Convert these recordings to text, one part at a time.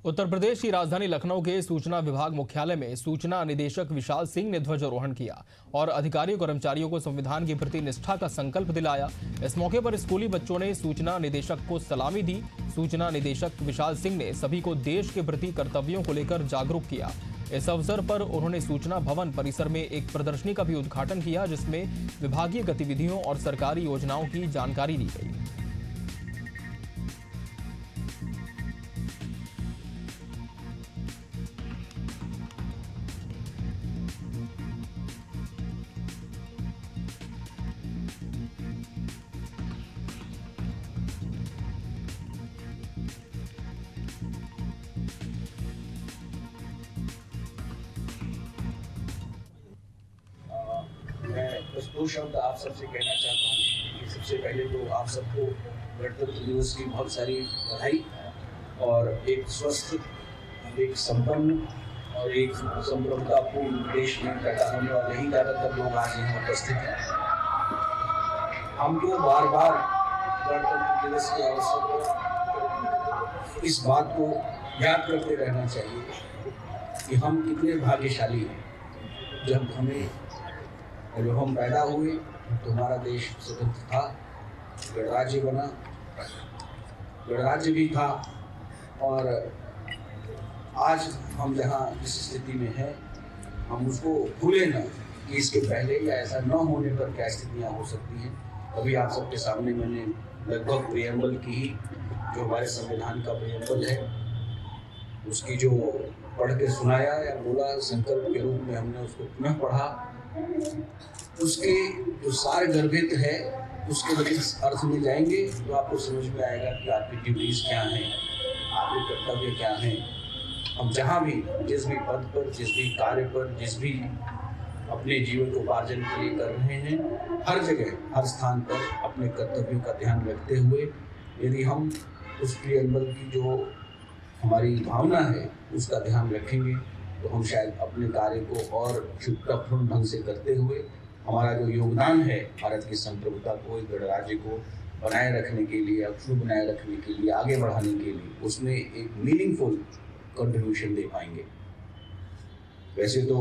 उत्तर प्रदेश की राजधानी लखनऊ के सूचना विभाग मुख्यालय में सूचना निदेशक विशाल सिंह ने ध्वजारोहण किया और अधिकारियों कर्मचारियों को संविधान के प्रति निष्ठा का संकल्प दिलाया। इस मौके पर स्कूली बच्चों ने सूचना निदेशक को सलामी दी। सूचना निदेशक विशाल सिंह ने सभी को देश के प्रति कर्तव्यों को लेकर जागरूक किया। इस अवसर पर उन्होंने सूचना भवन परिसर में एक प्रदर्शनी का भी उद्घाटन किया, जिसमें विभागीय गतिविधियों और सरकारी योजनाओं की जानकारी दी गई। मैं बस दो शब्द आप सबसे कहना चाहता हूँ कि सबसे पहले तो आप सबको गणतंत्र दिवस की बहुत सारी बधाई और एक स्वस्थ, एक संपन्न और एक संप्रभुतापूर्ण देश में पैदा होने वाले ही ज़्यादातर लोग आज यहाँ उपस्थित हैं। हमको बार बार गणतंत्र दिवस के अवसर पर इस बात को याद करते रहना चाहिए कि हम कितने भाग्यशाली हैं। जब हम पैदा हुए तो हमारा देश स्वतंत्र था, गणराज्य बना, गणराज्य भी था। और आज हम जहाँ जिस स्थिति में हैं, हम उसको भूलें न कि इसके पहले या ऐसा न होने पर क्या स्थितियाँ हो सकती हैं। अभी आप सबके सामने मैंने लगभग प्रियम्बल की ही, जो हमारे संविधान का प्रियम्बल है, उसकी जो पढ़ के सुनाया या बोला, संकल्प के रूप में हमने उसको पुनः पढ़ा। उसके जो सार गर्भित है उसके जब इस अर्थ में जाएंगे तो आपको समझ में आएगा कि आपकी ड्यूटीज क्या हैं, आपके कर्तव्य क्या हैं। हम जहाँ भी, जिस भी पद पर, जिस भी कार्य पर, जिस भी अपने जीवन को उपार्जन के लिए कर रहे हैं, हर जगह, हर स्थान पर अपने कर्तव्यों का ध्यान रखते हुए यदि हम उस प्रियम्बल की जो हमारी भावना है उसका ध्यान रखेंगे तो हम शायद अपने कार्य को और शुद्धतापूर्ण ढंग से करते हुए हमारा जो योगदान है भारत की संप्रभुता को, इस गणराज्य को बनाए रखने के लिए, अक्षुण्ण बनाए रखने के लिए, आगे बढ़ाने के लिए, उसमें एक मीनिंगफुल कंट्रीब्यूशन दे पाएंगे। वैसे तो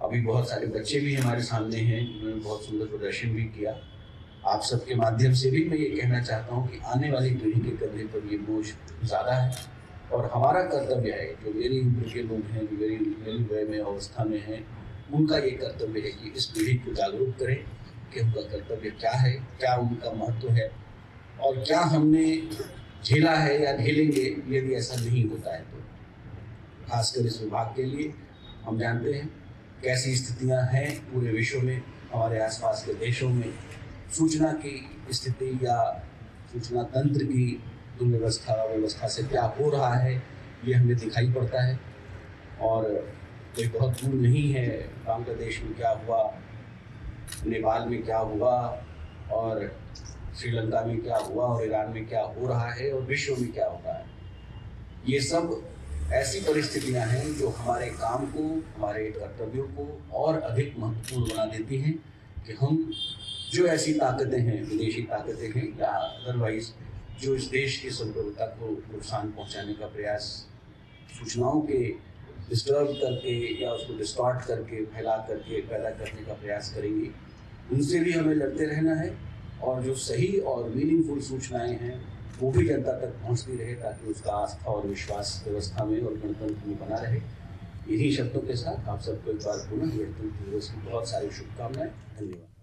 अभी बहुत सारे बच्चे भी हमारे सामने हैं जिन्होंने बहुत सुंदर प्रदर्शन भी किया। आप सबके माध्यम से भी मैं ये कहना चाहता हूँ कि आने वाली पीढ़ी के कंधे पर ये बोझ ज़्यादा है और हमारा कर्तव्य है, जो मेरी उम्र के लोग हैं, जो मेरी वय में अवस्था में हैं, उनका ये कर्तव्य है कि इस पीढ़ी को जागरूक करें कि उनका कर्तव्य क्या है, क्या उनका महत्व है और क्या हमने झेला है या झेलेंगे यदि ऐसा नहीं होता है तो। खासकर इस विभाग के लिए हम जानते हैं कैसी स्थितियां हैं पूरे विश्व में, हमारे आसपास के देशों में सूचना की स्थिति या सूचना तंत्र की व्यवस्था से क्या हो रहा है ये हमें दिखाई पड़ता है। और कोई बहुत दूर नहीं है, बांग्लादेश में क्या हुआ, नेपाल में क्या हुआ और श्रीलंका में क्या हुआ और ईरान में क्या हो रहा है और विश्व में क्या हो रहा है। ये सब ऐसी परिस्थितियां हैं जो हमारे काम को, हमारे कर्तव्यों को और अधिक महत्वपूर्ण बना देती हैं कि हम जो ऐसी ताकतें हैं, विदेशी ताकतें हैं या अदरवाइज जो इस देश की संप्रभुता को नुकसान पहुंचाने का प्रयास सूचनाओं के डिस्टर्ब करके या उसको डिस्टॉर्ट करके, फैला करके पैदा करने का प्रयास करेंगी, उनसे भी हमें लड़ते रहना है। और जो सही और मीनिंगफुल सूचनाएं हैं वो भी जनता तक पहुंचती रहे ताकि उसका आस्था और विश्वास व्यवस्था में और गणतंत्र में बना रहे। इन्हीं शब्दों के साथ आप सबको एक बार पुनः गणतंत्र दिवस की बहुत सारी शुभकामनाएं। धन्यवाद।